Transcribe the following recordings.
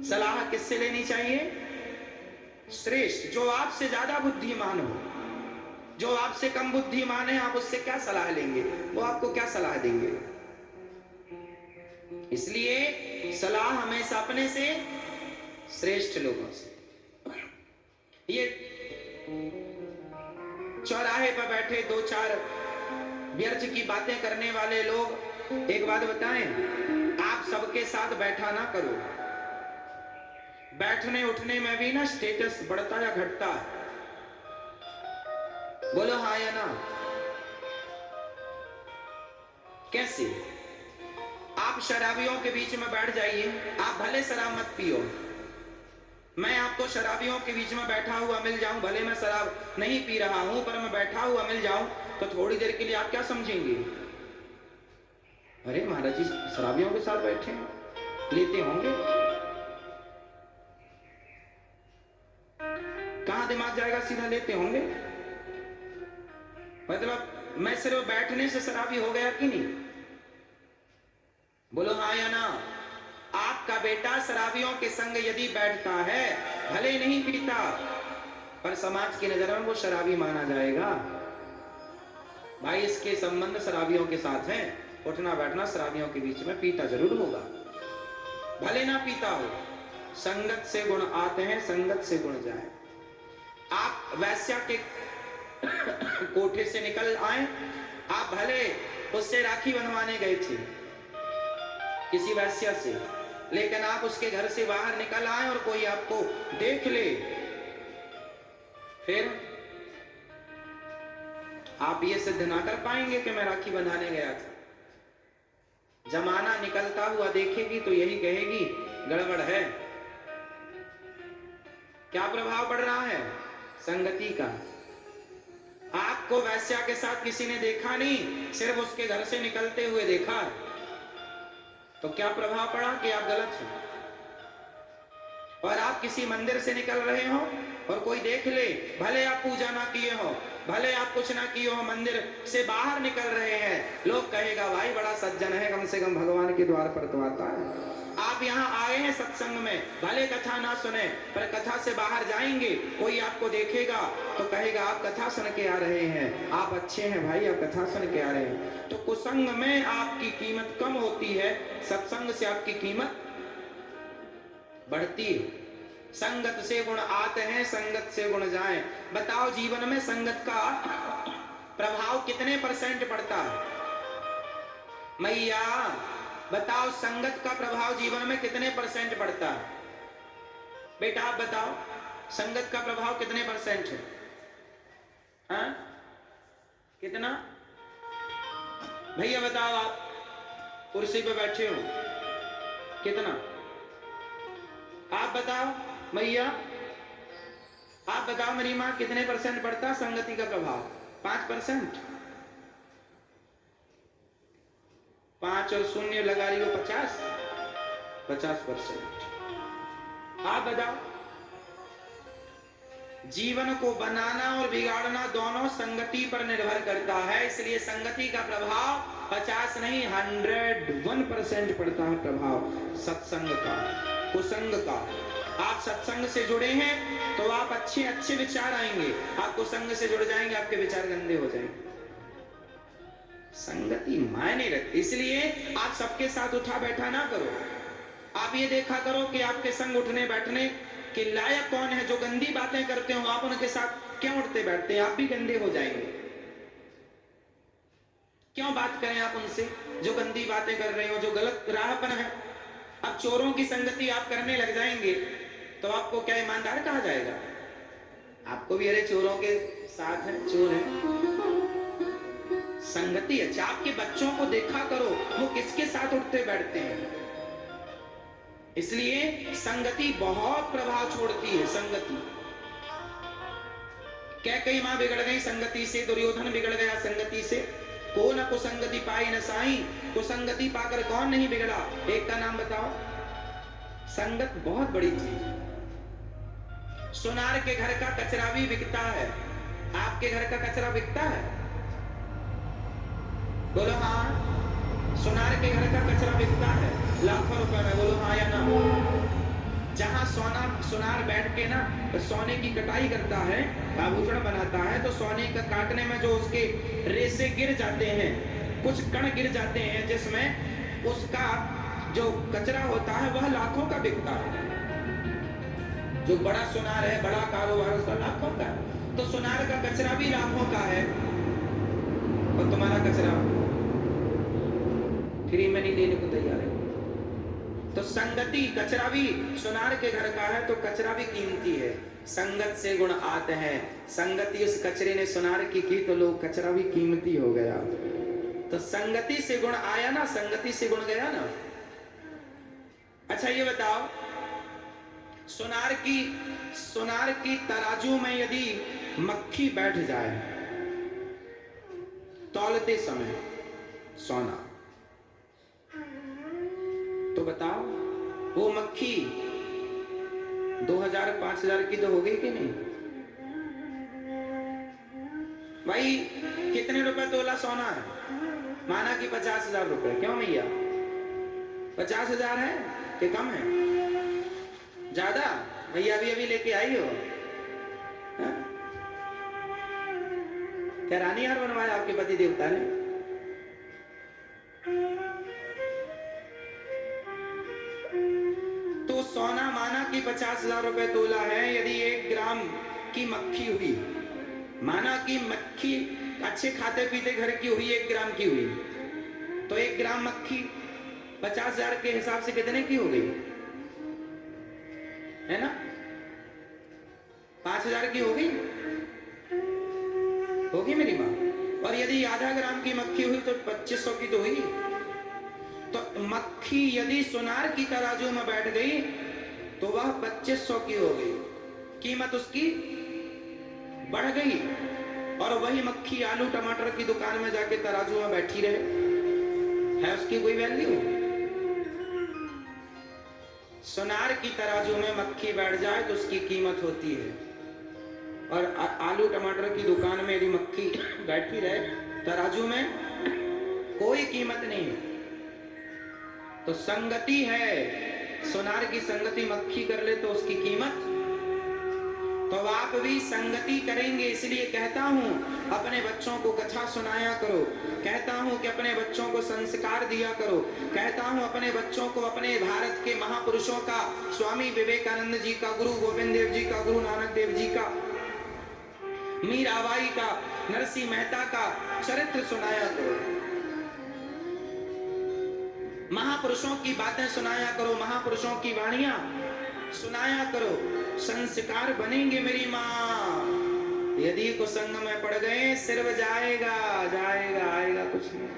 सलाह किससे लेनी चाहिए? श्रेष्ठ, जो आपसे ज्यादा बुद्धिमान हो। जो आपसे कम बुद्धिमान है, आप उससे क्या सलाह लेंगे? वो आपको क्या सलाह देंगे? इसलिए सलाह हमेशा अपने से श्रेष्ठ लोगों से। ये चौराहे पर बैठे दो चार व्यर्थ की बातें करने वाले लोग, एक बात बताएं, आप सबके साथ बैठा ना करो। बैठने उठने में भी ना स्टेटस बढ़ता या घटता है। बोलो हाँ या ना? कैसे? आप शराबियों के बीच में बैठ जाइए, आप भले शराब मत पियो, मैं आपको शराबियों के बीच में बैठा हुआ मिल जाऊं, भले मैं शराब नहीं पी रहा हूं, पर मैं बैठा हुआ मिल जाऊं, तो थोड़ी देर के लिए आप क्या समझेंगे? अरे महाराज जी शराबियों के साथ बैठे हैं, लेते होंगे। कहां दिमाग जाएगा? सीधा लेते होंगे। मतलब मैं सिर्फ बैठने से शराबी हो गया कि नहीं? बोलो हाँ या ना? आपका बेटा शराबियों के संग यदि बैठता है, भले नहीं पीता, पर समाज की नजर में वो शराबी माना जाएगा। भाई इसके संबंध शराबियों के साथ हैं, उठना बैठना शराबियों के बीच में, पीता जरूर होगा, भले ना पीता हो। संगत से गुण आते हैं, संगत से गुण जाए। आप वैश्या के कोठे से निकल आए, आप भले उससे राखी बनवाने गए थे किसी वैश्या से, लेकिन आप उसके घर से बाहर निकल आए और कोई आपको देख ले, फिर आप ये सिद्ध ना कर पाएंगे कि मैं राखी बंधाने गया था। जमाना निकलता हुआ देखेगी तो यही कहेगी गड़बड़ है। क्या प्रभाव पड़ रहा है? संगति का। आपको वैश्या के साथ किसी ने देखा नहीं, सिर्फ उसके घर से निकलते हुए देखा, तो क्या प्रभाव पड़ा कि आप गलत हैं। और आप किसी मंदिर से निकल रहे हो और कोई देख ले, भले आप पूजा ना किए हो, भले आप कुछ ना किए हो, मंदिर से बाहर निकल रहे हैं, लोग कहेगा भाई बड़ा सज्जन है, कम से कम भगवान के द्वार पर तो आता है। आप यहाँ आए हैं सत्संग में, भले कथा ना सुने, पर कथा से बाहर जाएंगे, कोई आपको देखेगा तो कहेगा आप कथा सुन के आ रहे हैं, आप अच्छे हैं भाई, आप कथा सुन के आ रहे हैं। तो कुसंग में आपकी कीमत कम होती है, सत्संग से आपकी कीमत बढ़ती है। संगत से गुण आते हैं, संगत से गुण जाएं। बताओ जीवन में संगत का प्रभाव कितने % पड़ता है? मैया बताओ, संगत का प्रभाव जीवन में कितने % पड़ता है? बेटा आप बताओ, संगत का प्रभाव कितने % है? हाँ? कितना? भैया बताओ, आप कुर्सी पे बैठे हो, कितना? आप बताओ भैया, आप बताओ मेरी माँ, कितने % पड़ता संगति का प्रभाव? 5%? 5 और 0 लगा रही हो 50%। आप बताओ, जीवन को बनाना और बिगाड़ना दोनों संगति पर निर्भर करता है, इसलिए संगति का प्रभाव 50 नहीं 101% पड़ता है प्रभाव सत्संग का, कुसंग का। आप सत्संग से जुड़े हैं तो आप अच्छे अच्छे विचार आएंगे, आप कुसंग से जुड़ जाएंगे आपके विचार गंदे हो जाएंगे। संगति मायने रखती, इसलिए आप सबके साथ उठा बैठा ना करो। आप ये देखा करो कि आपके संग उठने बैठने के लायक कौन है। जो गंदी बातें करते हो आप उनके साथ क्यों उठते बैठते हैं? आप भी गंदे हो जाएंगे। क्यों बात करें आप उनसे जो गंदी बातें कर रहे हो, जो गलत राह पर है। अब चोरों की संगति आप करने लग जाएंगे तो आपको क्या ईमानदार कहा जाएगा? आपको भी अरे चोरों के साथ है, चोर है। संगति अच्छा, आपके बच्चों को देखा करो वो किसके साथ उठते बैठते हैं। इसलिए संगति बहुत प्रभाव छोड़ती है। संगति क्या कई मां बिगड़ गई संगति से, दुर्योधन बिगड़ गया संगति से। को न कुसंगति पाई न साई, कुसंगति पाकर कौन नहीं बिगड़ा? एक का नाम बताओ। संगत बहुत बड़ी चीज है। सुनार के घर का कचरा भी बिकता है, आपके घर का कचरा बिकता है? बोलो हाँ। सुनार के घर का कचरा बिकता है लाखों रुपए में, बोलो हाँ या ना? जहां सुनार बैठ के ना सोने की कटाई करता है, आभूषण बनाता है, तो सोने का काटने में जो उसके रेसे गिर जाते हैं, कुछ कण गिर जाते हैं, जिसमें उसका जो कचरा होता है वह लाखों का बिकता है। जो बड़ा सुनार है, बड़ा कारोबार, उसका लाखों का। तो सुनार का कचरा भी लाखों का है, और तुम्हारा कचरा फ्री में नहीं देने को तैयार है। तो संगति, कचरा भी सुनार के घर का है, तो कचरा भी कीमती है। संगत से गुण आते हैं। संगति उस कचरे ने सुनार की तो लोग कचरा भी कीमती हो गया। तो संगति से गुण आया ना, संगति से गुण गया ना। अच्छा ये बताओ, सुनार की तराजू में यदि मक्खी बैठ जाए तौलते समय सोना, तो बताओ वो मक्खी 2000-5000 की तो हो गई कि नहीं भाई? कितने रुपए तोला सोना है? माना कि 50,000 रुपए। क्यों भैया 50,000 है कि कम है? ज्यादा? भैया अभी लेके आई हो? क्या रानी हार बनवाया आपके पति देवता ने? तो सोना माना कि 50,000 रुपए तोला है, यदि 1 ग्राम की मक्खी हुई, माना कि मक्खी अच्छे खाते पीते घर की हुई, 1 ग्राम की हुई, तो 1 ग्राम मक्खी 50,000 के हिसाब से कितने की हो गई? है ना? 5,000 की हो गई, होगी मेरी माँ। और यदि आधा ग्राम की मक्खी हुई तो 2500 की तो हुई। तो मक्खी यदि सुनार की तराजू में बैठ गई तो वह 2500 की हो गई, कीमत उसकी बढ़ गई। और वही मक्खी आलू टमाटर की दुकान में जाके तराजू में बैठी रहे, है उसकी कोई वैल्यू? सुनार की तराजू में मक्खी बैठ जाए तो उसकी कीमत होती है, और आलू टमाटर की दुकान में यदि मक्खी बैठी रहे तराजू में, कोई कीमत नहीं है। तो संगति है, सुनार की संगति मक्खी कर ले तो उसकी कीमत। तो आप भी संगति करेंगे, इसलिए कहता हूं अपने बच्चों को कथा सुनाया करो, कहता हूं कि अपने बच्चों को संस्कार दिया करो, कहता हूं अपने बच्चों को अपने भारत के महापुरुषों का, स्वामी विवेकानंद जी का, गुरु गोविंद देव जी का, गुरु नानक देव जी का, मीराबाई का, नरसिंह मेहता का चरित्र सुनाया करो, महापुरुषों की बातें सुनाया करो, महापुरुषों की वाणियां सुनाया करो। संस्कार बनेंगे मेरी माँ। यदि कुसंग में पड़ गए सिर्फ जाएगा जाएगा, आएगा कुछ नहीं।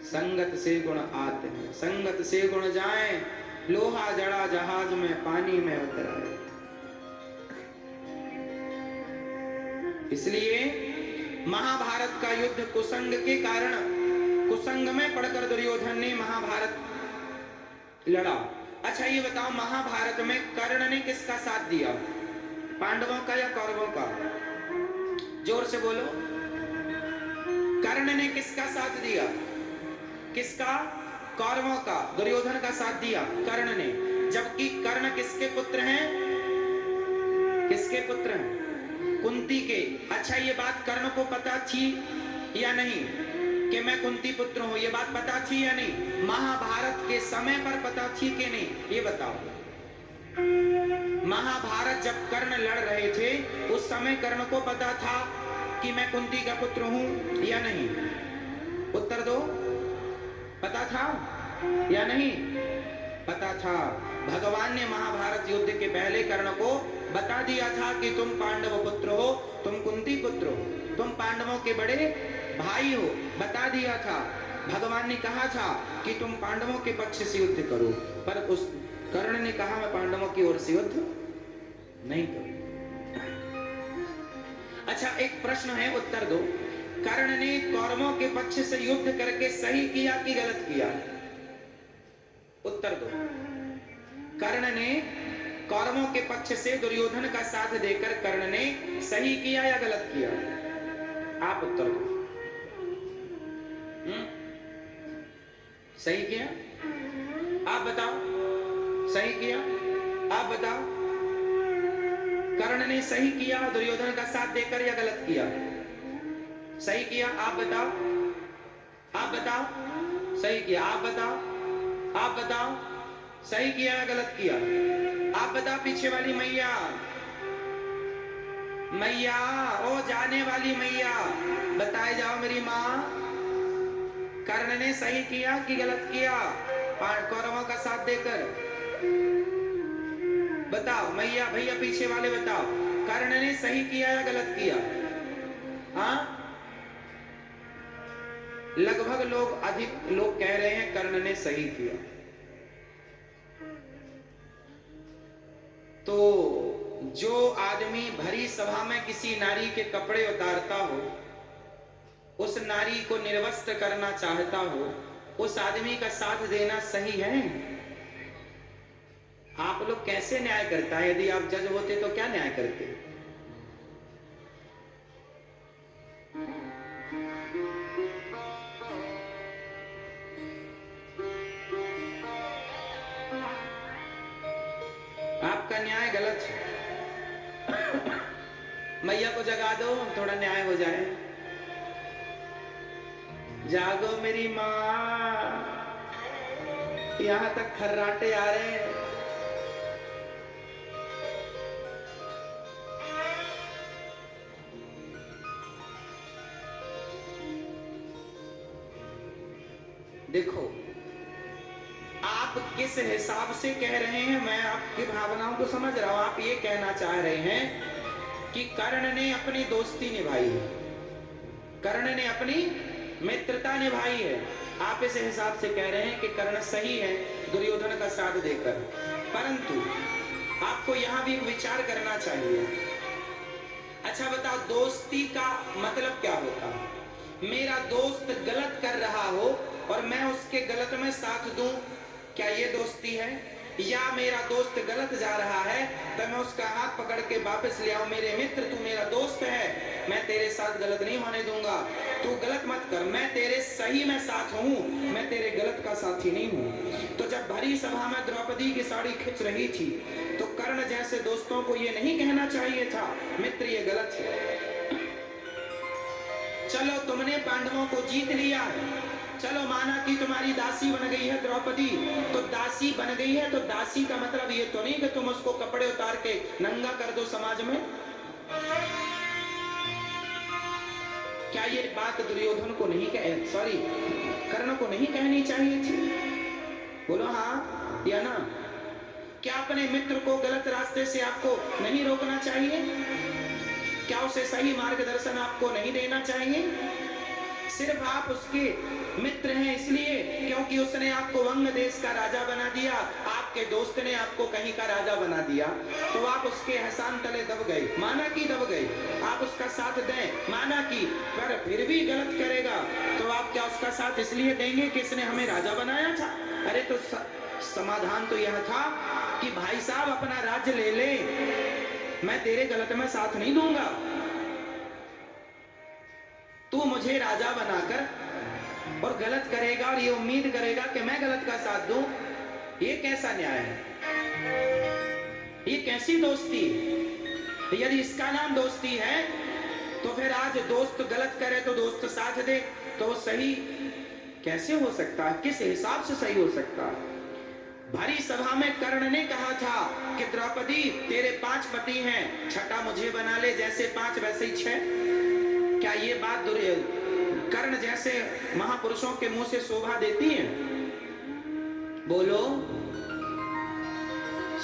संगत से गुण आते हैं, संगत से गुण जाए, लोहा जड़ा जहाज में पानी में उतर आए। इसलिए महाभारत का युद्ध कुसंग के कारण, कुसंग में पड़कर दुर्योधन ने महाभारत लड़ा। अच्छा ये बताओ, महाभारत में कर्ण ने किसका साथ दिया? पांडवों का या कौरवों का? जोर से बोलो। कर्ण ने किसका साथ दिया? किसका? कौरवों का। दुर्योधन का साथ दिया कर्ण ने, जबकि कर्ण किसके पुत्र हैं? किसके पुत्र हैं? कुंती के। अच्छा ये बात कर्ण को पता थी या नहीं कि मैं कुंती पुत्र हूं? ये बात पता थी या नहीं? महाभारत के समय पर पता थी कि नहीं, ये बताओ। महाभारत जब कर्ण लड़ रहे थे उस समय कर्ण को पता था कि मैं कुंती का पुत्र हूं या नहीं? उत्तर दो। पता था या नहीं? पता था। भगवान ने महाभारत युद्ध के पहले कर्ण को बता दिया था कि तुम पांडव पुत्र हो, तुम कुंती पुत्र हो, तुम पांडवों के बड़े भाई हो, बता दिया था। भगवान ने कहा था कि तुम पांडवों के पक्ष से युद्ध करो, पर उस कर्ण ने कहा मैं पांडवों की ओर से युद्ध नहीं करूं। अच्छा एक प्रश्न है, उत्तर दो। कर्ण ने कौरवों के पक्ष से युद्ध करके सही किया कि गलत किया? उत्तर दो। कर्ण ने कौरवों के पक्ष से दुर्योधन का साथ देकर कर्ण ने सही किया या गलत किया? आप उत्तर दो। सही किया? आप बताओ सही किया? आप बताओ कर्ण ने सही किया दुर्योधन का साथ देकर या गलत किया? सही किया। आप बताओ, आप बताओ सही किया। आप बताओ, आप बताओ सही किया या गलत किया? आप बताओ पीछे वाली मैया, मैया ओ जाने वाली मैया, बताए जाओ मेरी माँ, कर्ण ने सही किया कि गलत किया कौरवों का साथ देकर? बताओ मैया, भैया पीछे वाले बताओ, कर्ण ने सही किया या गलत किया? हाँ, लगभग लोग, अधिक लोग कह रहे हैं कर्ण ने सही किया। तो जो आदमी भरी सभा में किसी नारी के कपड़े उतारता हो, उस नारी को निर्वस्त्र करना चाहता हो, उस आदमी का साथ देना सही है? आप लोग कैसे न्याय करता है? यदि आप जज होते तो क्या न्याय करते? आपका न्याय गलत है। मैया को जगा दो, थोड़ा न्याय हो जाए। जागो मेरी माँ, यहां तक खर्राटे आ रहे हैं। देखो आप किस हिसाब से कह रहे हैं, मैं आपकी भावनाओं को समझ रहा हूं। आप ये कहना चाह रहे हैं कि कर्ण ने अपनी दोस्ती निभाई है, कर्ण ने अपनी मित्रता निभाई है। आप इस हिसाब से कह रहे हैं कि कर्ण सही है दुर्योधन का साथ देकर। परंतु आपको यहां भी एक विचार करना चाहिए। अच्छा बताओ, दोस्ती का मतलब क्या होता है? मेरा दोस्त गलत कर रहा हो और मैं उसके गलत में साथ दूं, क्या ये दोस्ती है? या मेरा दोस्त गलत जा रहा है तो मैं उसका हाथ पकड़ के वापस ले आऊं, मेरे मित्र तू मेरा दोस्त है, मैं तेरे साथ गलत नहीं होने दूंगा, तू गलत मत कर, मैं तेरे सही में साथ हूं, मैं तेरे गलत का साथी नहीं हूं। तो जब भरी सभा में द्रौपदी की साड़ी खिंच रही थी तो कर्ण जैसे दोस्तों को ये नहीं कहना चाहिए था मित्र ये गलत है। चलो तुमने पांडवों को जीत लिया है, चलो माना कि तुम्हारी दासी बन गई है द्रौपदी, तो दासी बन गई है तो दासी का मतलब ये तो नहीं कि तुम उसको कपड़े उतार के नंगा कर दो समाज में। क्या ये बात दुर्योधन को नहीं सॉरी कर्ण को नहीं कहनी चाहिए थी? बोलो हाँ या ना? क्या अपने मित्र को गलत रास्ते से आपको नहीं रोकना चाहिए? क्या उसे सही मार्गदर्शन आपको नहीं देना चाहिए? सिर्फ आप उसके मित्र हैं इसलिए क्योंकि उसने आपको वंग देश का राजा बना दिया, आपके दोस्त ने आपको कहीं का राजा बना दिया, तो आप उसके एहसान तले दब गए, माना कि दब गए, आप उसका साथ दें, माना कि, पर फिर भी गलत करेगा तो आप क्या उसका साथ इसलिए देंगे कि इसने हमें राजा बनाया था? अरे तो समाधान तो यह था कि भाई साहब अपना राज्य ले ले, मैं तेरे गलत में साथ नहीं दूंगा, तू मुझे राजा बनाकर और गलत करेगा और ये उम्मीद करेगा कि मैं गलत का साथ दूं, ये कैसा न्याय है? ये कैसी दोस्ती? यदि इसका नाम दोस्ती है तो फिर आज दोस्त गलत करे तो दोस्त साथ दे, तो सही कैसे हो सकता है? किस हिसाब से सही हो सकता है? भरी सभा में कर्ण ने कहा था कि द्रौपदी तेरे 5 पति हैं, छठा मुझे बना ले, जैसे 5 वैसे ही 6। क्या ये बात कर्ण जैसे महापुरुषों के मुंह से शोभा देती है? बोलो,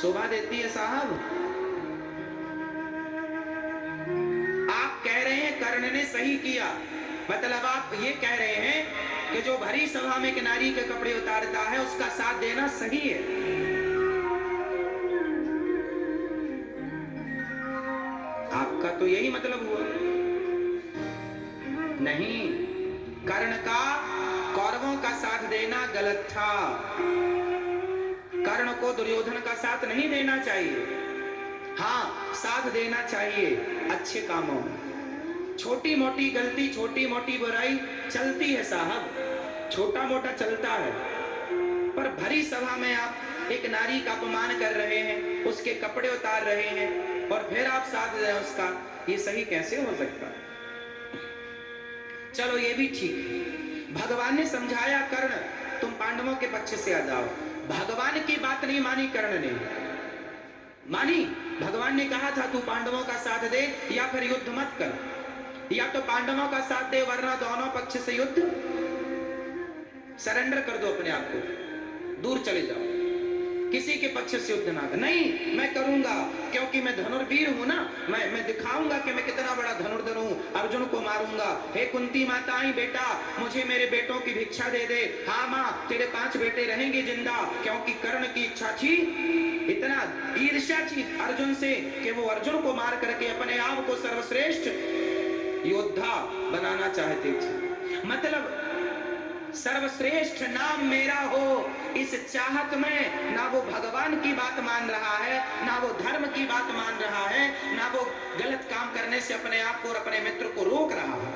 शोभा देती है साहब? आप कह रहे हैं कर्ण ने सही किया, मतलब आप ये कह रहे हैं कि जो भरी सभा में एक नारी के कपड़े उतारता है उसका साथ देना सही है। आपका तो यही मतलब हुआ। नहीं, कर्ण का कौरवों का साथ देना गलत था, कर्ण को दुर्योधन का साथ नहीं देना चाहिए। हाँ, साथ देना चाहिए अच्छे कामों में। छोटी मोटी गलती, छोटी मोटी बुराई चलती है साहब, छोटा मोटा चलता है, पर भरी सभा में आप एक नारी का अपमान कर रहे हैं, उसके कपड़े उतार रहे हैं और फिर आप साथ दें उसका, ये सही कैसे हो सकता? चलो ये भी ठीक है, भगवान ने समझाया कर्ण तुम पांडवों के पक्ष से आ जाओ। भगवान की बात नहीं मानी कर्ण ने, मानी भगवान ने कहा था तू पांडवों का साथ दे या फिर युद्ध मत कर, या तो पांडवों का साथ दे वरना दोनों पक्ष से युद्ध, सरेंडर कर दो अपने आप को, दूर चले जाओ, किसी के पक्ष से युद्ध ना कर। नहीं मैं करूंगा क्योंकि मैं धनुर्वीर हूं ना, मैं दिखाऊंगा कि मैं कितना बड़ा धनुर्धर हूं, अर्जुन को मारूंगा। हे कुंती माता आई बेटा मुझे मेरे बेटों की भिक्षा दे दे। हाँ माँ तेरे 5 बेटे रहेंगे जिंदा, क्योंकि कर्ण की इच्छा थी, इतना ईर्ष्या थी अर्जुन से कि वो अर्जुन को मार करके अपने आप को सर्वश्रेष्ठ योद्धा बनाना चाहते थे। मतलब सर्वश्रेष्ठ नाम मेरा हो, इस चाहत में ना वो भगवान की बात मान रहा है, ना वो धर्म की बात मान रहा है, ना वो गलत काम करने से अपने आप को और अपने मित्र को रोक रहा है।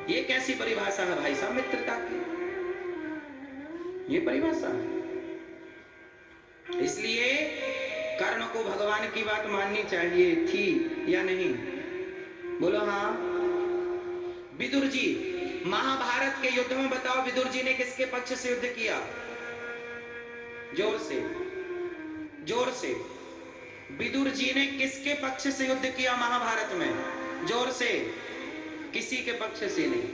ये कैसी परिभाषा है भाई साहब मित्रता की? ये परिभाषा है। इसलिए कर्ण को भगवान की बात माननी चाहिए थी या नहीं? बोलो हाँ। विदुर जी महाभारत के युद्ध में बताओ विदुर जी ने किसके पक्ष से युद्ध किया? जोर से, जोर से। विदुर जी ने किसके पक्ष से युद्ध किया महाभारत में? जोर से। किसी के पक्ष से नहीं।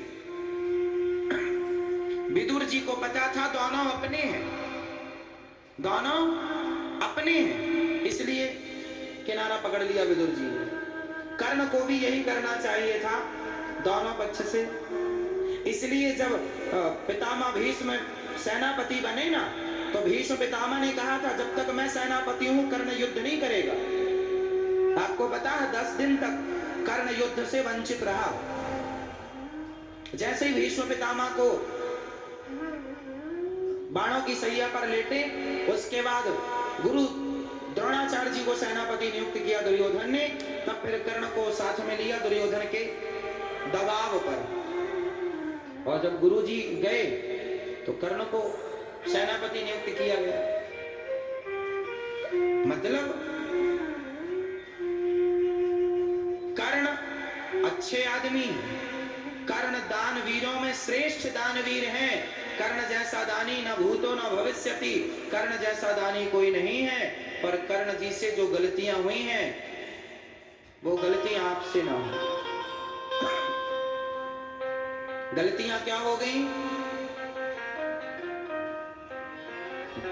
विदुर जी को पता था दोनों अपने हैं, दोनों अपने हैं, इसलिए किनारा पकड़ लिया विदुर जी ने। कर्ण को भी यही करना चाहिए था, दोनों पक्ष से। इसलिए जब पितामह भीष्म सेनापति बने ना, तो भीष्म पितामह ने कहा था जब तक मैं सेनापति हूं कर्ण युद्ध नहीं करेगा। आपको पता है 10 दिन तक कर्ण युद्ध से वंचित रहा। जैसे ही भीष्म पितामह को बाणों की सैया पर लेटे, उसके बाद गुरु द्रोणाचार्य जी को सेनापति नियुक्त किया दुर्योधन ने, तब फिर कर्ण को साथ में लिया दुर्योधन के दबाव पर। और जब गुरु जी गए तो कर्ण को सेनापति नियुक्त किया गया। मतलब कर्ण अच्छे आदमी, कर्ण दानवीरों में श्रेष्ठ दानवीर हैं। कर्ण जैसा दानी न भूतो न भविष्यति, कर्ण जैसा दानी कोई नहीं है। पर कर्ण जी से जो गलतियां हुई हैं वो गलतियां आपसे ना हो। गलतियां क्या हो गई?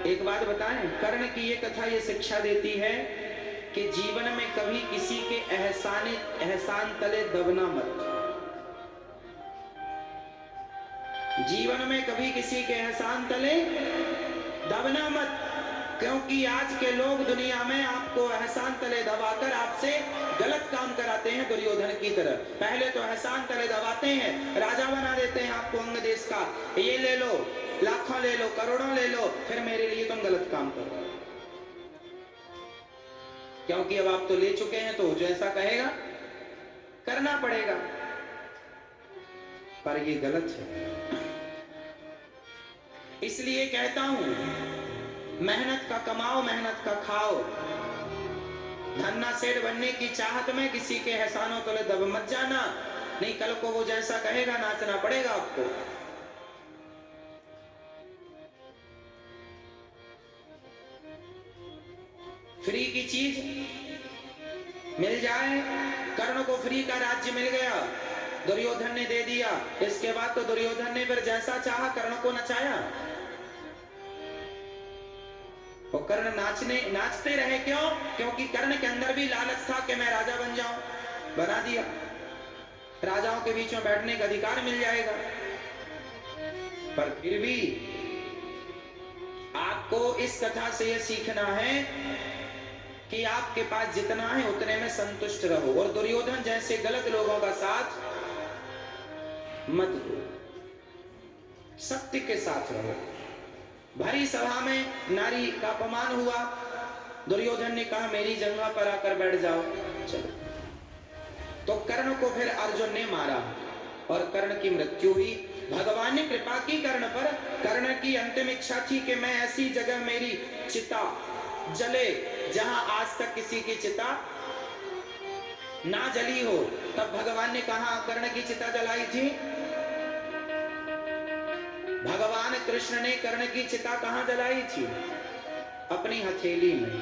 एक बात बताएं, कर्ण की ये कथा ये शिक्षा देती है कि जीवन में कभी किसी के एहसान तले दबना मत। जीवन में कभी किसी के एहसान तले दबना मत, क्योंकि आज के लोग दुनिया में आपको एहसान तले दबाकर आपसे गलत काम कराते हैं। दुर्योधन की तरह पहले तो एहसान तले दबाते हैं, राजा बना देते हैं आपको अंग देश का, ये ले लो, लाखों ले लो, करोड़ों ले लो, फिर मेरे लिए तुम गलत काम करो। क्योंकि अब आप तो ले चुके हैं, तो जो ऐसा कहेगा करना पड़ेगा। पर ये गलत है। इसलिए कहता हूं मेहनत का कमाओ, मेहनत का खाओ। धन्ना सेठ बनने की चाहत में किसी के एहसानों तले दब मत जाना, नहीं कल को वो जैसा कहेगा नाचना पड़ेगा आपको। फ्री की चीज मिल जाए, कर्ण को फ्री का राज्य मिल गया, दुर्योधन ने दे दिया। इसके बाद तो दुर्योधन ने फिर जैसा चाहा कर्ण को नचाया। और कर्ण नाचते रहे। क्यों? क्योंकि कर्ण के अंदर भी लालच था कि मैं राजा बन जाऊं, बना दिया। राजाओं के बीच में बैठने का अधिकार मिल जाएगा। पर फिर भी आपको इस कथा से यह सीखना है कि आपके पास जितना है उतने में संतुष्ट रहो, और दुर्योधन जैसे गलत लोगों का साथ मत दो, सत्य के साथ रहो। भरी सभा में नारी का अपमान हुआ, दुर्योधन ने कहा मेरी जगह पर आकर बैठ जाओ। चलो, तो कर्ण को फिर अर्जुन ने मारा और कर्ण की मृत्यु हुई। भगवान ने कृपा की कर्ण पर। कर्ण की अंतिम इच्छा थी कि मैं ऐसी जगह मेरी चिता जले जहां आज तक किसी की चिता ना जली हो। तब भगवान ने कहा कर्ण की चिता जलाई थी। भगवान कृष्ण ने कर्ण की चिता कहां जलाई थी? अपनी हथेली में।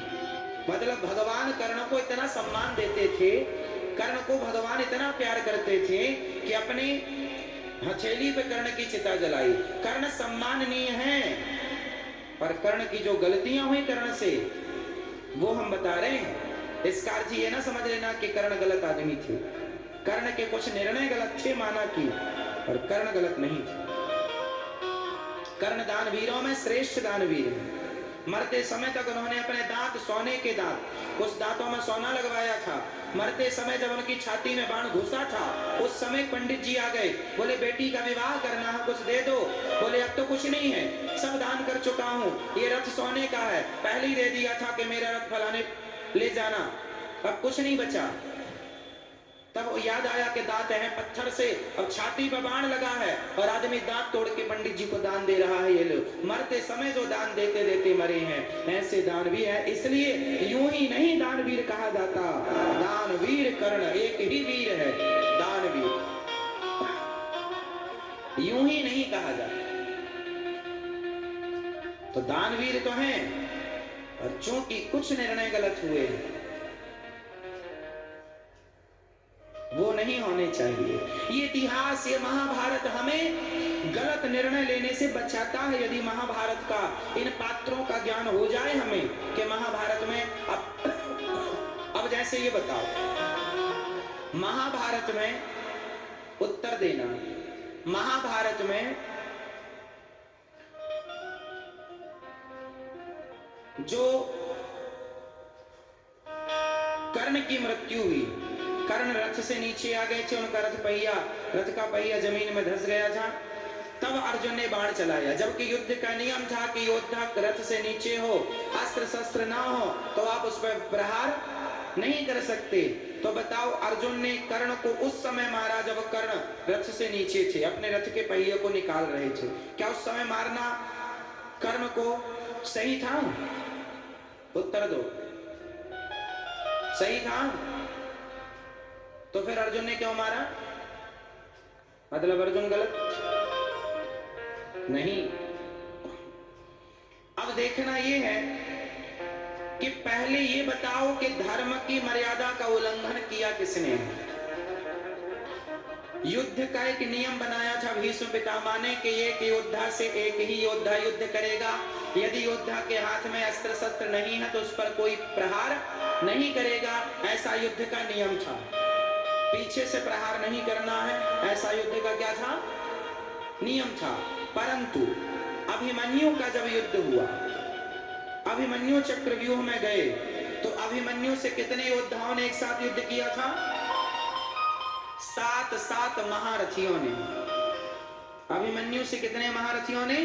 मतलब भगवान कर्ण को इतना सम्मान देते थे, कर्ण को भगवान इतना प्यार करते थे कि अपनी हथेली पे कर्ण की चिता जलाई। कर्ण सम्माननीय है, पर कर्ण की जो गलतियां हुई कर्ण से वो हम बता रहे हैं। इसका अर्थ ये ना समझ लेना कि कर्ण गलत आदमी थे। कर्ण के कुछ निर्णय गलत थे माना कि, और कर्ण गलत नहीं थे। कर्ण दानवीरों में श्रेष्ठ दानवीर है। मरते समय तक उन्होंने अपने दांत सोने के दांत, उस दांतों में सोना लगवाया था। मरते समय जब उनकी छाती में बाण घुसा था, उस समय पंडित जी आ गए, बोले बेटी का विवाह करना है, कुछ दे दो। बोले अब तो कुछ नहीं है, सब दान कर चुका हूँ, ये रथ सोने का है, पहले ही दे दिया था कि मेरा रथ फलाने ले जाना, अब कुछ नहीं बचा। तब याद आया कि दांत है पत्थर से, अब छाती पर बाण लगा है और आदमी दांत तोड़ के पंडित जी को दान दे रहा है। ये लो, मरते समय जो दान देते देते मरे हैं, ऐसे दानवीर है। इसलिए यूं ही नहीं दानवीर कहा जाता, दानवीर कर्ण एक ही वीर है। दानवीर यूं ही नहीं कहा जाता। तो दानवीर तो हैं, और चूंकि कुछ निर्णय गलत हुए हैं, वो नहीं होने चाहिए। ये इतिहास, ये महाभारत हमें गलत निर्णय लेने से बचाता है। यदि महाभारत का, इन पात्रों का ज्ञान हो जाए हमें कि महाभारत में अब जैसे ये बताओ, महाभारत में उत्तर देना, महाभारत में जो कर्ण की मृत्यु हुई, कर्ण रथ से नीचे आ गए थे, उनका रथ का पहिया जमीन में धंस गया था। तब अर्जुन ने बाण चलाया, जबकि युद्ध का नियम था कि योद्धा रथ से नीचे हो, अस्त्र शस्त्र ना हो तो आप उस पर प्रहार नहीं कर सकते। तो बताओ अर्जुन ने कर्ण को उस समय मारा जब कर्ण रथ से नीचे थे, अपने रथ के पहिए को निकाल रहे थे। क्या उस समय मारना कर्ण को सही था? उत्तर दो, सही था? तो फिर अर्जुन ने क्यों मारा? मतलब अर्जुन गलत नहीं। अब देखना यह है कि पहले ये बताओ कि धर्म की मर्यादा का उल्लंघन किया किसने? युद्ध का एक नियम बनाया था भीष्म पितामह ने कि एक योद्धा से एक ही योद्धा युद्ध करेगा। यदि योद्धा के हाथ में अस्त्र शस्त्र नहीं है तो उस पर कोई प्रहार नहीं करेगा, ऐसा युद्ध का नियम था। पीछे से प्रहार नहीं करना है, ऐसा युद्ध का क्या था? नियम था। परंतु अभिमन्यु का जब युद्ध हुआ, अभिमन्यु चक्रव्यूह में गए, तो अभिमन्यु से कितने योद्धाओं ने एक साथ युद्ध किया था? 7 महारथियों ने। अभिमन्यु से कितने महारथियों ने?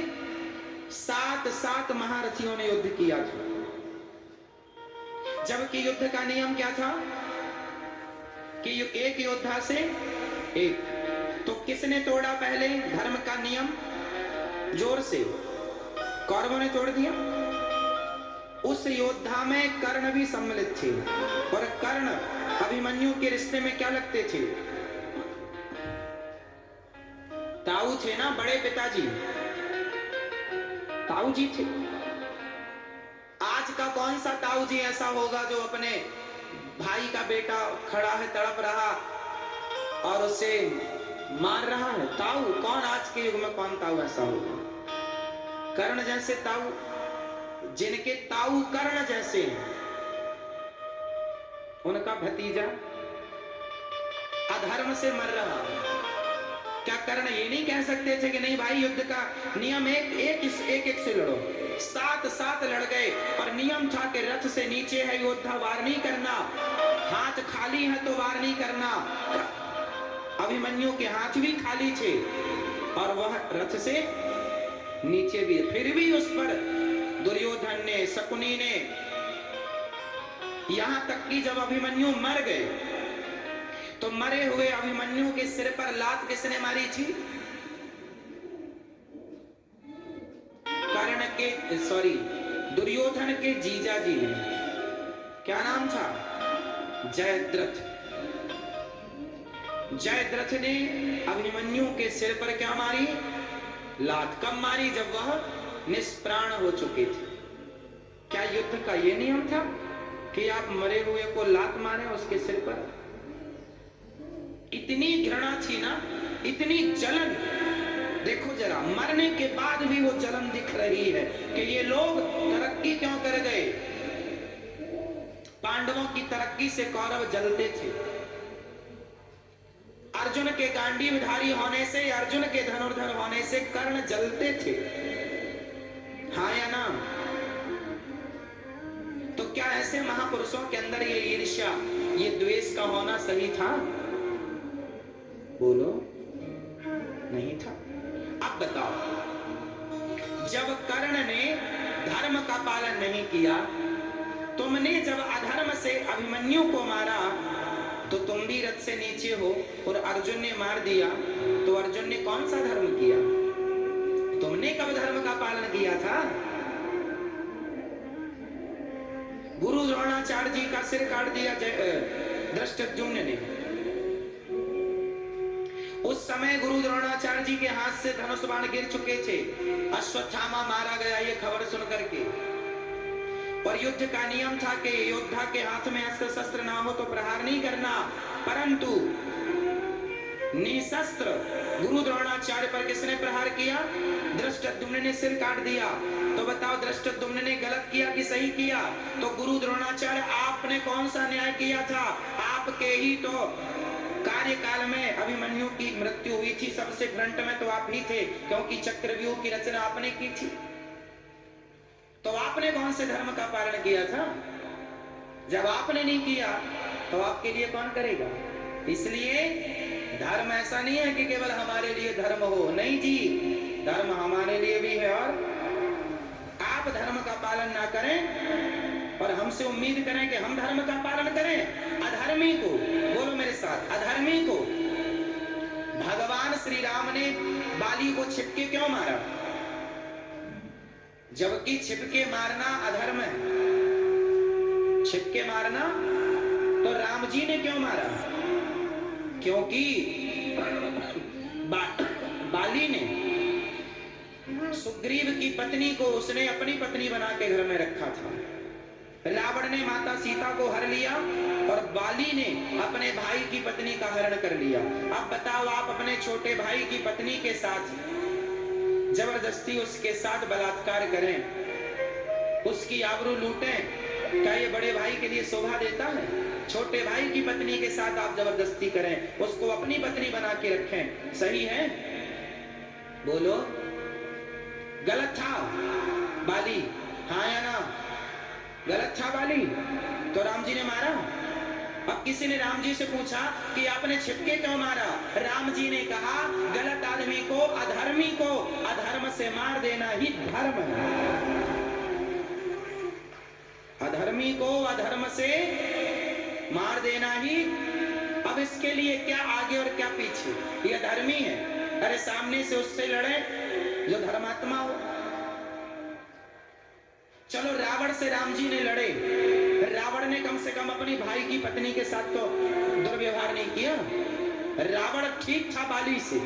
7 महारथियों ने युद्ध किया था। जबकि युद्ध का नियम क्या था कि एक योद्धा से एक। तो किसने तोड़ा पहले धर्म का नियम? जोर से कौरवों ने तोड़ दिया। उस योद्धा में कर्ण भी सम्मिलित थे, और कर्ण अभिमन्यु के रिश्ते में क्या लगते थे? ताऊ थे ना, बड़े पिताजी ताऊ जी थे। आज का कौन सा ताऊ जी ऐसा होगा जो अपने भाई का बेटा खड़ा है, तड़प रहा और उसे मार रहा है? ताऊ कौन? आज के युग में कौन ताऊ ऐसा होगा? कर्ण जैसे ताऊ, जिनके ताऊ कर्ण जैसे हैं, उनका भतीजा अधर्म से मर रहा है। क्या कर्ण ये नहीं कह सकते थे कि नहीं भाई, युद्ध का नियम एक से लड़ो? 7 लड़ गए, और नियम था कि रथ से नीचे है योद्धा, वार नहीं करना, हाथ खाली है तो वार नहीं करना। अभिमन्यु के हाथ भी खाली थे और वह रथ से नीचे भी, फिर भी उस पर दुर्योधन ने, शकुनी ने, यहां तक कि जब अभिमन्यु मर गए तो मरे हुए अभिमन्यु के सिर पर लात किसने मारी थी? दुर्योधन के जीजा जी ने, क्या नाम था, जयद्रथ। जयद्रथ ने अभिमन्यु के सिर पर क्या मारी, लात। कब मारी, जब वह निष्प्राण हो चुके थे। क्या युद्ध का यह नियम था कि आप मरे हुए को लात मारे उसके सिर पर? इतनी घृणा थी ना, इतनी जलन। देखो जरा, मरने के बाद भी वो जलन दिख रही है कि ये लोग तरक्की क्यों कर गए। पांडवों की तरक्की से कौरव जलते थे। अर्जुन के गांडीवधारी होने से, अर्जुन के धनुर्धर होने से कर्ण जलते थे, हाँ या ना? तो क्या ऐसे महापुरुषों के अंदर ये ईर्ष्या, ये द्वेष का होना सही था? बोलो, नहीं था। अब बताओ, जब कर्ण ने धर्म का पालन नहीं किया, तुमने जब अधर्म से अभिमन्यु को मारा, तो तुम भी रथ से नीचे हो और अर्जुन ने मार दिया, तो अर्जुन ने कौन सा धर्म किया? तुमने कब धर्म का पालन किया था? गुरु द्रोणाचार्य जी का सिर काट दिया धृष्टद्युम्न ने। उस समय गुरु द्रोणाचार्य जी के हाथ से धनुष बाण गिर चुके थे, अश्वत्थामा मारा गया, ये खबर सुन करके। और युद्ध का नियम था कि योद्धा के हाथ में अस्त्र शस्त्र ना हो तो प्रहार नहीं करना, परंतु निशस्त्र गुरु द्रोणाचार्य पर किसने प्रहार किया? धृष्टद्युम्न ने सिर काट दिया। तो बताओ, धृष्टद्युम्न ने गलत किया कि सही किया? तो गुरु द्रोणाचार्य, आपने कौन सा न्याय किया था? आपके ही तो कार्यकाल में अभिमन्यु की मृत्यु हुई थी, सबसे फ्रंट में तो आप ही थे, क्योंकि चक्रव्यूह की रचना आपने की थी। तो आपने कौन से धर्म का पालन किया था? जब आपने नहीं किया तो आपके लिए कौन करेगा? इसलिए धर्म ऐसा नहीं है कि केवल हमारे लिए धर्म हो, नहीं जी, धर्म हमारे लिए भी है। और आप धर्म का पालन ना करें और हमसे उम्मीद करें कि हम धर्म का पालन करें। अधर्मी को, बोलो मेरे साथ, अधर्मी को भगवान श्री राम ने बाली को छिपके क्यों मारा? जबकि छिपके मारना अधर्म है। छिपके मारना तो राम जी ने क्यों मारा? क्योंकि बाली ने सुग्रीव की पत्नी को उसने अपनी पत्नी बना के घर में रखा था। रावण ने माता सीता को हर लिया और बाली ने अपने भाई की पत्नी का हरण कर लिया। अब बताओ, आप अपने छोटे भाई की पत्नी के साथ जबरदस्ती उसके साथ बलात्कार करें, उसकी आबरू लूटें, क्या ये बड़े भाई के लिए शोभा देता है? छोटे भाई की पत्नी के साथ आप जबरदस्ती करें, उसको अपनी पत्नी बना के रखें, सही है? बोलो, गलत था बाली, हाँ या ना? गलत था बाली, तो राम जी ने मारा। अब किसी ने राम जी से पूछा कि आपने छिपके क्यों मारा? राम जी ने कहा, गलत आदमी को, अधर्मी को अधर्म से मार देना ही धर्म है। अधर्मी को अधर्म से मार देना ही। अब इसके लिए क्या आगे और क्या पीछे? ये धर्मी है, अरे सामने से उससे लड़े जो धर्मात्मा हो। चलो, रावण से राम जी ने लड़े, रावण ने कम से कम अपनी भाई की पत्नी के साथ तो दुर्व्यवहार नहीं किया। रावण ठीक था बाली से,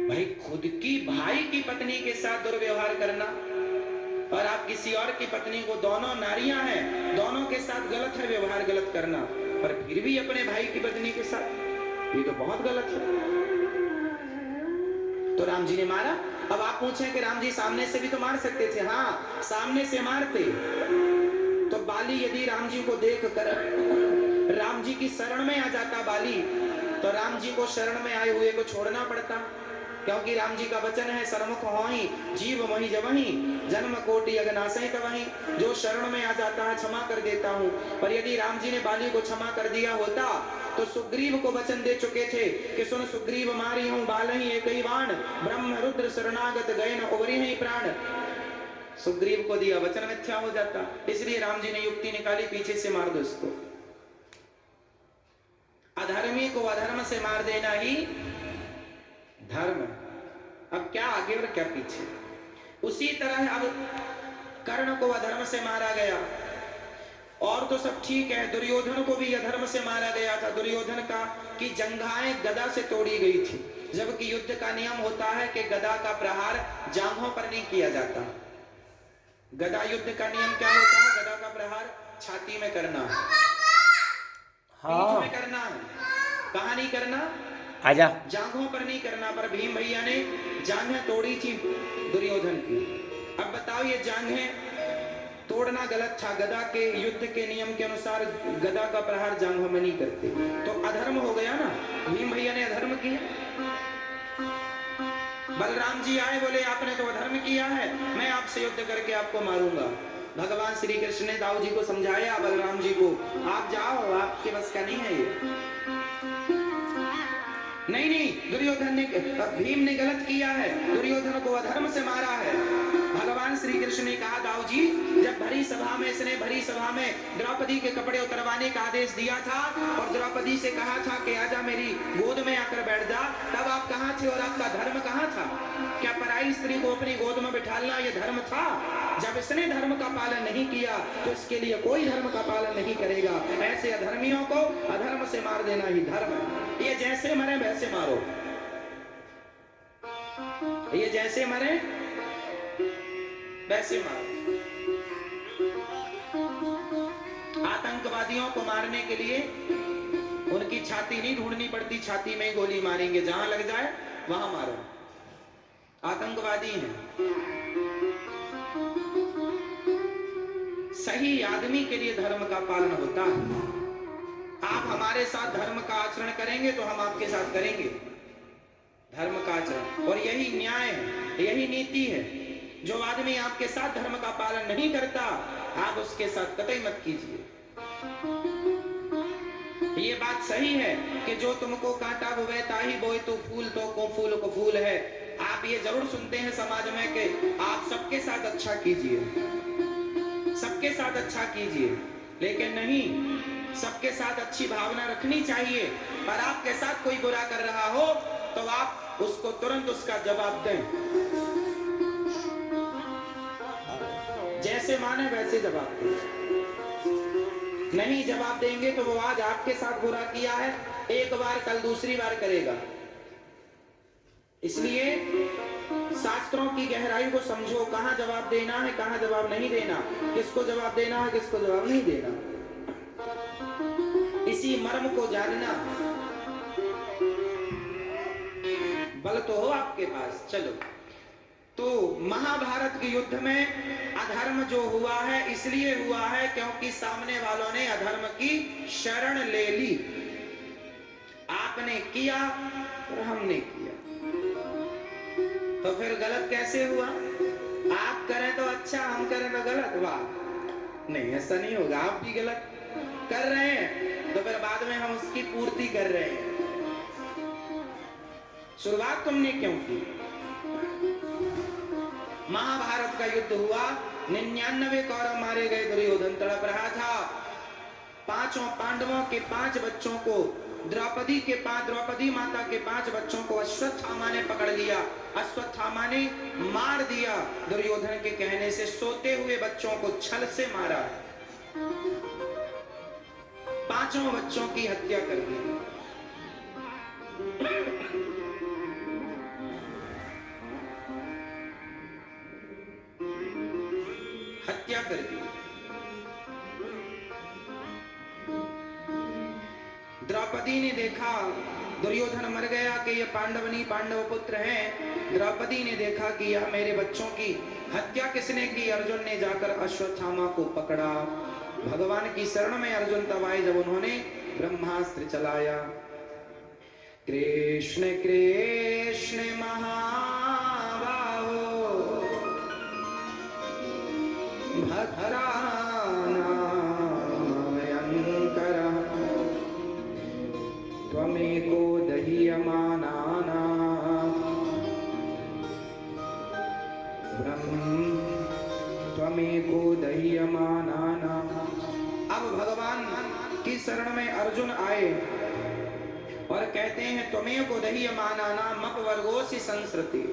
भाई खुद की भाई की पत्नी के साथ दुर्व्यवहार करना, और आप किसी और की पत्नी को, दोनों नारियां हैं, दोनों के साथ गलत है व्यवहार, गलत करना, पर फिर भी अपने भाई की पत्नी के साथ, ये तो बहुत गलत है। तो राम जी ने मारा। अब आप पूछें कि राम जी सामने से भी तो मार सकते थे। हाँ, सामने से मारते तो बाली यदि राम जी को देख कर राम जी की शरण में आ जाता बाली, तो राम जी को शरण में आए हुए को छोड़ना पड़ता, क्योंकि राम जी का वचन है, सरमुख होहि जीव वही जवही, जन्म कोटि अगनासहि तवहि। जो शरण में आ जाता है क्षमा कर देता हूँ। पर यदि राम जी ने बाली को क्षमा कर दिया होता तो सुग्रीव को वचन दे चुके थे कि सुन सुग्रीव, मारी हूँ बालहि एक ही बाण, ब्रह्म रुद्र शरणागत गए न उबरी ही प्राण। सुग्रीव को दिया वचन मिथ्या हो जाता, इसलिए राम जी ने युक्ति निकाली, पीछे से मार दो इसको। अधर्मी को अधर्म से मार देना ही धर्म। अब क्या आगे और क्या पीछे। उसी तरह अब कर्ण को अधर्म से मारा गया, और तो सब ठीक है, दुर्योधन को भी अधर्म से मारा गया था। दुर्योधन का की जंघाएं गदा से तोड़ी गई थी, जबकि युद्ध का नियम होता है कि गदा का प्रहार जांघों पर नहीं किया जाता। गदा युद्ध का नियम क्या होता है? गदा का प्रहार छाती में करना है, बीच में करना है। कहाँ नहीं करना? आजा। जांघों पर नहीं करना। पर भीम भैया ने जांघें तोड़ी थी दुर्योधन की। अब बताओ, ये जांघें तोड़ना गलत था। गदा के युद्ध के नियम के अनुसार गदा का प्रहार जांघों में नहीं करते, तो अधर्म हो गया ना। भीम भैया ने अधर्म किया। बलराम जी आए, बोले आपने तो अधर्म किया है, मैं आपसे युद्ध करके आपको मारूंगा। भगवान श्री कृष्ण ने दाऊ जी को समझाया, बलराम जी को, आप जाओ, आपके बस का नहीं है ये। नहीं नहीं, दुर्योधन ने, भीम ने गलत किया है, दुर्योधन को अधर्म से मारा है। भगवान श्री कृष्ण ने कहा, दाऊ जी, जब भरी सभा में इसने भरी सभा में द्रौपदी के कपड़े उतरवाने का आदेश दिया था और द्रौपदी से कहा था कि आजा मेरी गोद में आकर बैठ जा, तब आप कहाँ थे और आपका धर्म कहाँ था? क्या पराई स्त्री को अपनी गोद में बिठालना यह धर्म था? जब इसने धर्म का पालन नहीं किया तो इसके लिए कोई धर्म का पालन नहीं करेगा। ऐसे अधर्मियों को अधर्म से मार देना ही धर्म है। ये जैसे मरे वैसे मारो, ये जैसे मरे वैसे मारो। आतंकवादियों को मारने के लिए उनकी छाती नहीं ढूंढनी पड़ती, छाती में ही गोली मारेंगे, जहां लग जाए वहां मारो। आतंकवादी हैं। सही आदमी के लिए धर्म का पालन होता है। आप हमारे साथ धर्म का आचरण करेंगे तो हम आपके साथ करेंगे धर्म का आचरण, और यही न्याय है, यही नीति है। जो आदमी आपके साथ धर्म का पालन नहीं करता, आप उसके साथ कतई मत कीजिए। ये बात सही है कि जो तुमको कांटा बुवे ताही बोए तो फूल, तो को फूल है। आप ये जरूर सुनते हैं समाज में कि आप सबके साथ अच्छा कीजिए, सबके साथ अच्छा कीजिए, लेकिन नहीं, सबके साथ अच्छी भावना रखनी चाहिए। पर आपके साथ कोई बुरा कर रहा हो तो आप उसको तुरंत उसका जवाब दें, जैसे माने वैसे जवाब दें। नहीं जवाब देंगे तो वो आज आपके साथ बुरा किया है, एक बार कल दूसरी बार करेगा। इसलिए शास्त्रों की गहराई को समझो, कहां जवाब देना है, कहां जवाब नहीं देना, किसको जवाब देना है, किसको जवाब नहीं देना, इसी मर्म को जानना। बल तो हो आपके पास। चलो, तो महाभारत के युद्ध में अधर्म जो हुआ है इसलिए हुआ है क्योंकि सामने वालों ने अधर्म की शरण ले ली। आपने किया और हमने किया, तो फिर गलत कैसे हुआ? आप करें तो अच्छा, हम करें तो गलत। वाह, नहीं, ऐसा नहीं होगा। आप भी गलत कर रहे हैं तो फिर बाद में हम उसकी पूर्ति कर रहे हैं। शुरुआत तुमने क्यों की? महाभारत का युद्ध हुआ, 99 कौरव मारे गए, दुर्योधन तड़प रहा था। पांचों पांडवों के 5 बच्चों को, द्रौपदी माता के 5 बच्चों को अश्वत्थामा ने पकड़ लिया, अश्वत्थामा ने मार दिया। दुर्योधन के कहने से सोते हुए बच्चों को छल से मारा, 5 बच्चों की हत्या कर दी। हत्या कर दी। द्रौपदी ने देखा दुर्योधन मर गया कि ये पांडव नहीं, पांडव पुत्र हैं। द्रौपदी ने देखा कि यह मेरे बच्चों की हत्या किसने की? अर्जुन ने जाकर अश्वत्थामा को पकड़ा। भगवान की शरण में अर्जुन तब आए जब उन्होंने ब्रह्मास्त्र चलाया। कृष्ण कृष्ण महाबाहो भद्रानामयंकर त्वमेको दह्यमानाना त्वमेको दह्यमानाना। अब भगवान की शरण में अर्जुन आए और कहते हैं त्वमेको दह्यमानाना मपवर्गोसि संसृति,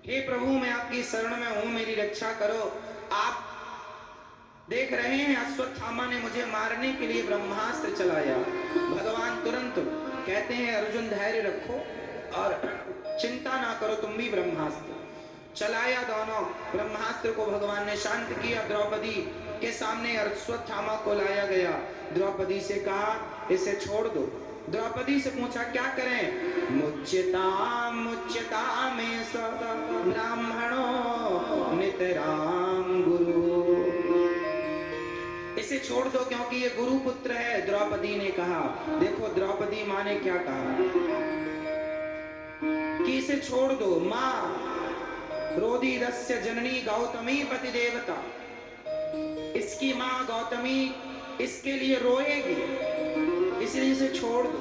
हे प्रभु मैं आपकी शरण में हूं, मेरी रक्षा करो। आप देख रहे हैं अश्वत्थामा ने मुझे मारने के लिए ब्रह्मास्त्र चलाया। भगवान तुरंत कहते हैं अर्जुन धैर्य रखो और चिंता ना करो, तुम भी ब्रह्मास्त्र चलाया। दोनों ब्रह्मास्त्र को भगवान ने शांत किया। द्रौपदी के सामने अश्वत्थामा को लाया गया। द्रौपदी से कहा इसे छोड़ दो। द्रौपदी से पूछा क्या करें? मुच्यताम मुच्यताम ब्राह्मणो नितराम गुरु। इसे छोड़ दो क्योंकि ये गुरु पुत्र है। द्रौपदी ने कहा, देखो द्रौपदी माँ ने क्या कहा कि इसे छोड़ दो। माँ रोदिरस्य जननी गौतमी पति देवता, इसकी माँ गौतमी इसके लिए रोएगी, इसलिए इसे छोड़ दो।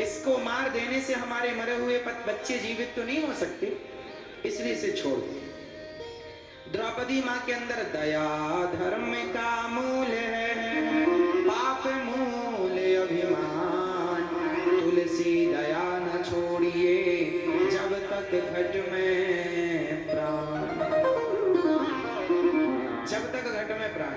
इसको मार देने से हमारे मरे हुए बच्चे जीवित तो नहीं हो सकते, इसलिए इसे छोड़ दो। द्रौपदी माँ के अंदर दया धर्म का मूल है, पाप मूल अभिमान। तुलसी दया न छोड़िए जब तक घट में प्राण, जब तक घट में प्राण।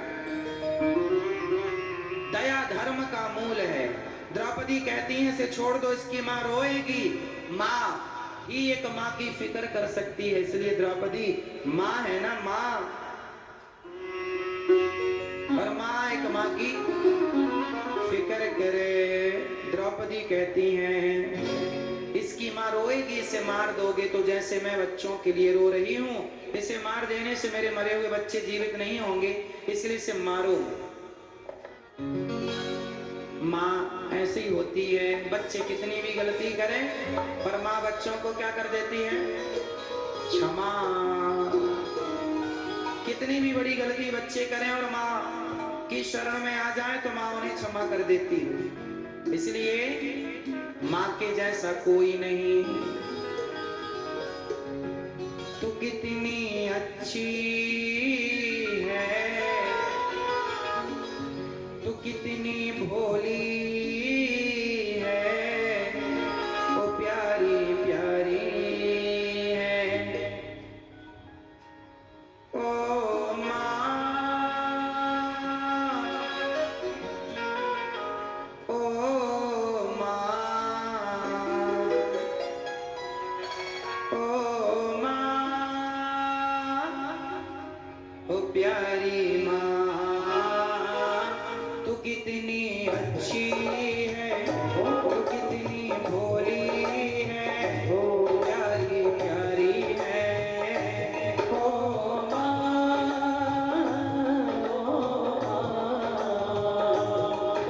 दया धर्म का मूल है। द्रौपदी कहती है इसे छोड़ दो, इसकी माँ रोएगी। माँ ही एक माँ की फिक्र कर सकती है, इसलिए द्रौपदी माँ है ना, माँ। और माँ एक माँ की फिक्र करे। द्रौपदी कहती हैं इसकी माँ रोएगी, इसे मार दोगे तो जैसे मैं बच्चों के लिए रो रही हूँ, इसे मार देने से मेरे मरे हुए बच्चे जीवित नहीं होंगे, इसलिए इसे मारो। माँ ऐसी होती है, बच्चे कितनी भी गलती करें पर माँ बच्चों को क्या कर देती है? क्षमा। कितनी भी बड़ी गलती बच्चे करें और माँ की शरण में आ जाए तो माँ उन्हें क्षमा कर देती है। इसलिए माँ के जैसा कोई नहीं। तू कितनी अच्छी है, तू कितनी भोली है, ओ प्यारी प्यारी है। ओ माँ, ओ माँ, ओ माँ, ओ प्यारी माँ, तू कितनी अच्छी है, तू कितनी भोली है, ओ प्यारी प्यारी है। ओ माँ,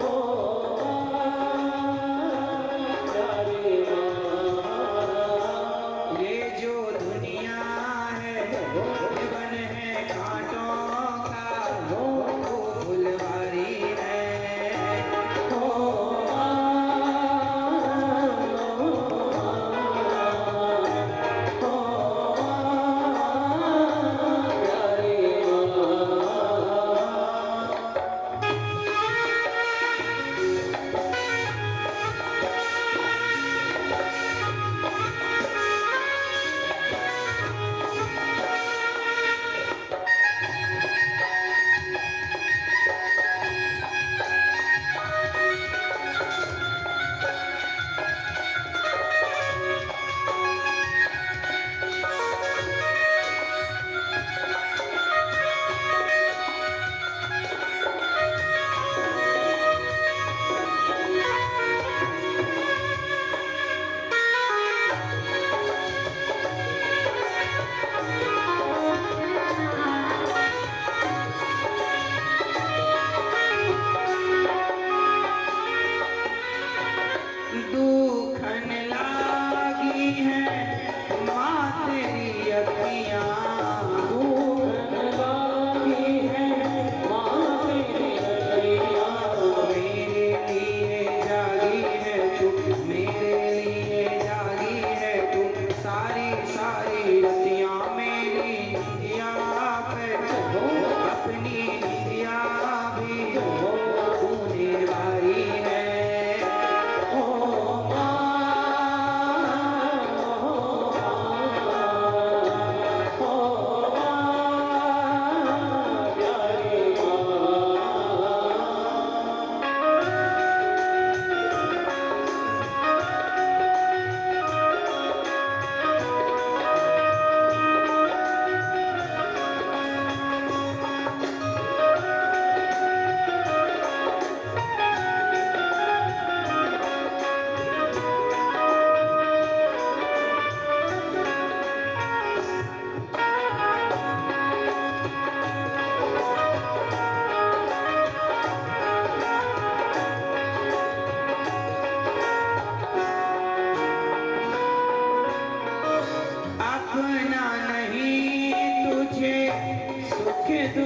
ओ प्यारी माँ। ये जो दुनिया है ये बन है कांटों का, वो फुलवारी है। ओ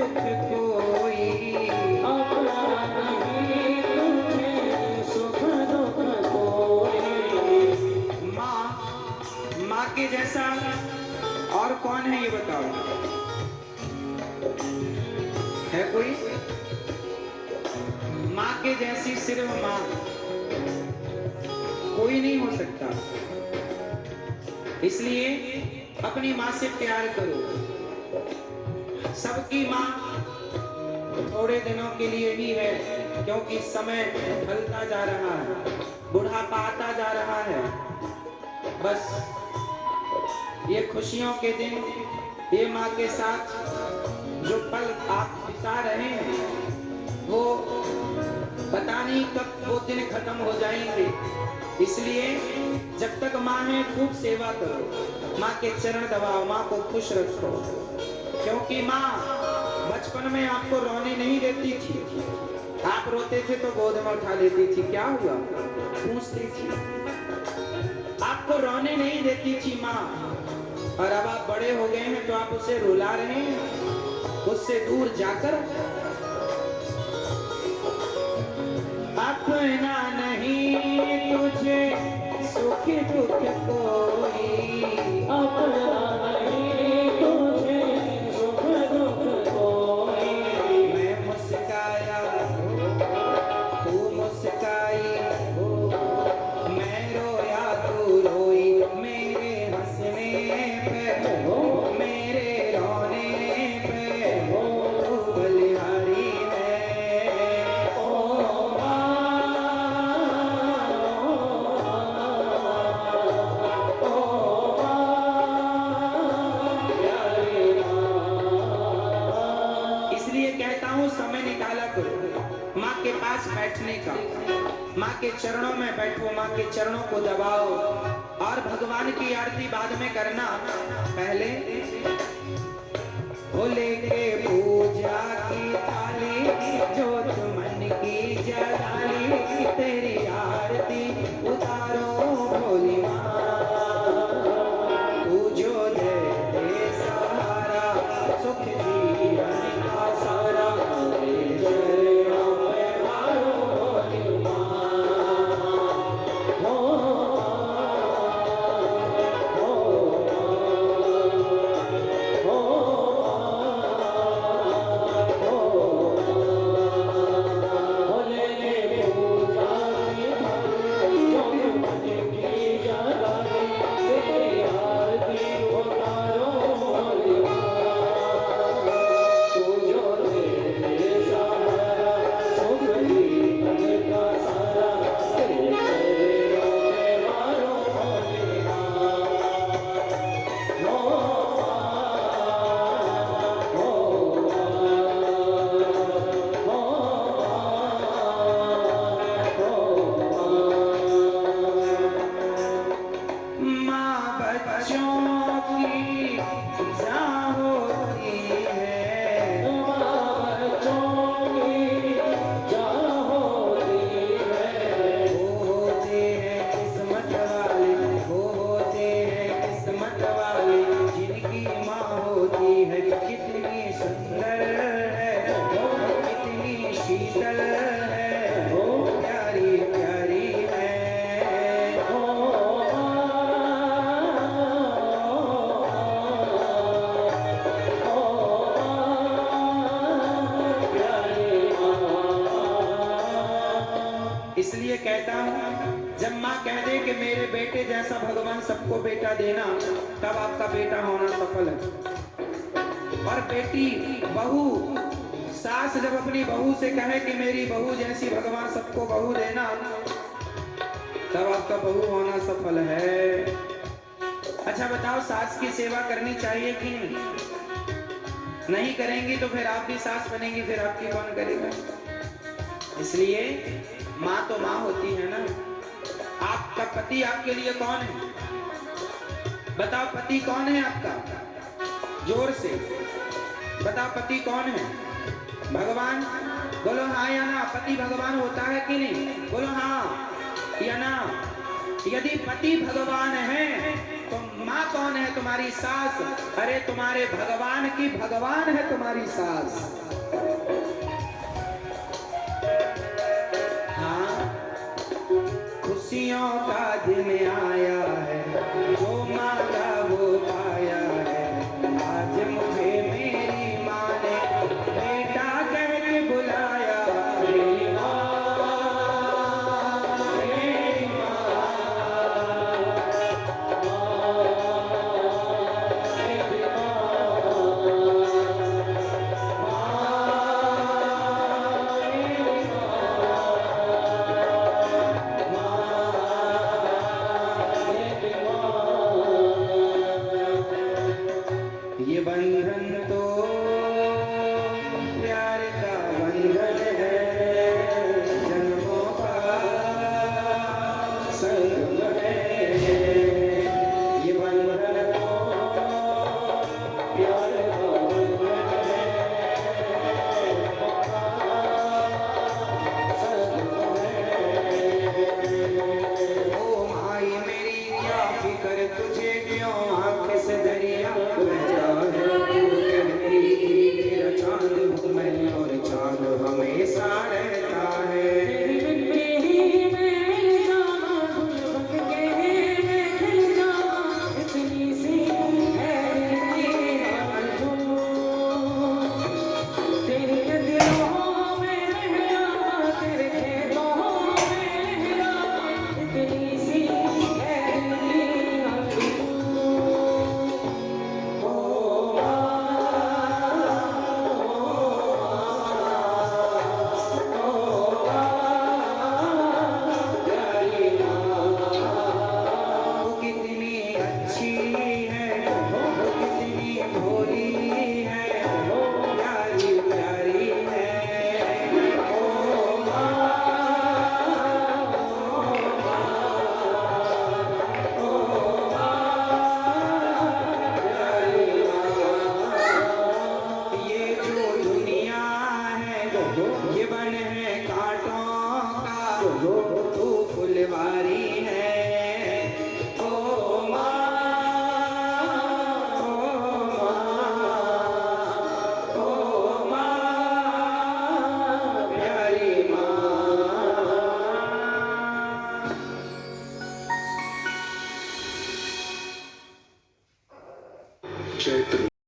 दुख कोई, अपना नहीं तुझे सुख दुख कोई। माँ के जैसा और कौन है ये बताओ, है कोई? माँ के जैसी सिर्फ माँ, कोई नहीं हो सकता। इसलिए अपनी माँ से प्यार करो। सबकी माँ थोड़े दिनों के लिए ही है, क्योंकि समय ढलता जा रहा है, बुढ़ापा आता जा रहा है। बस ये खुशियों के दिन, ये माँ के साथ जो पल आप बिता रहे हैं, वो पता नहीं कब वो दिन खत्म हो जाएंगे। इसलिए जब तक माँ है खूब सेवा करो, माँ के चरण दबाओ, माँ को खुश रखो। क्योंकि माँ बचपन में आपको रोने नहीं देती थी, आप रोते थे तो गोद में उठा लेती थी, क्या हुआ पूछती थी। आपको रोने नहीं देती थी माँ, और अब आप बड़े हो गए हैं तो आप उसे रुला रहे हैं, उससे दूर जाकर। अपना नहीं तुझे सुख दुख कोई, अपना नहीं तुझे सुख दुख कोई। मैं मुस्काया तू मुस्काई, मैं रोया तू रोई, मेरे हंसने पे मेरे रोने पे तू बलिहारी है। ओ इसलिए कहता हूँ समय निकाला करो माँ के पास बैठने का, माँ के चरणों में बैठो, माँ के चरणों को दबाओ। और भगवान की आरती बाद में करना, पहले वो लेके पूजा की थाली, जोत मन की जगाली, तेरी आरती उतारो भोली माँ। तू जो दे दे सहारा, सुख जीवन का सारा, तेरे चरणों में मारो भोली माँ। माँ बच्चों की जान होती है, वो होते हैं किस्मत वाले, वो होते हैं किस्मत वाले, जिनकी माँ होती है। कितनी सुंदर है, कितनी शीतल है, प्यारी प्यारी है। इसलिए कहता हूँ, जब माँ कह दे कि मेरे बेटे जैसा भगवान सबको बेटा देना, तब आपका बेटा होना सफल है। और बेटी बहू, सास जब अपनी बहू से कहे कि मेरी बहू जैसी भगवान सबको बहू देना, तब आपका बहू होना सफल है। अच्छा बताओ, सास की सेवा करनी चाहिए कि नहीं? नहीं करेंगी तो फिर आप भी सास बनेंगी, फिर आपकी कौन करेगा? इसलिए माँ तो माँ होती है ना। आपका पति आपके लिए कौन है? बताओ, पति कौन है आपका? जोर से बताओ, पति कौन है? भगवान। बोलो हाँ या ना, पति भगवान होता है कि नहीं? बोलो हाँ या ना। यदि पति भगवान है तो माँ कौन है? तुम्हारी सास। अरे तुम्हारे भगवान की भगवान है तुम्हारी सास। हाँ, खुशियों का दिन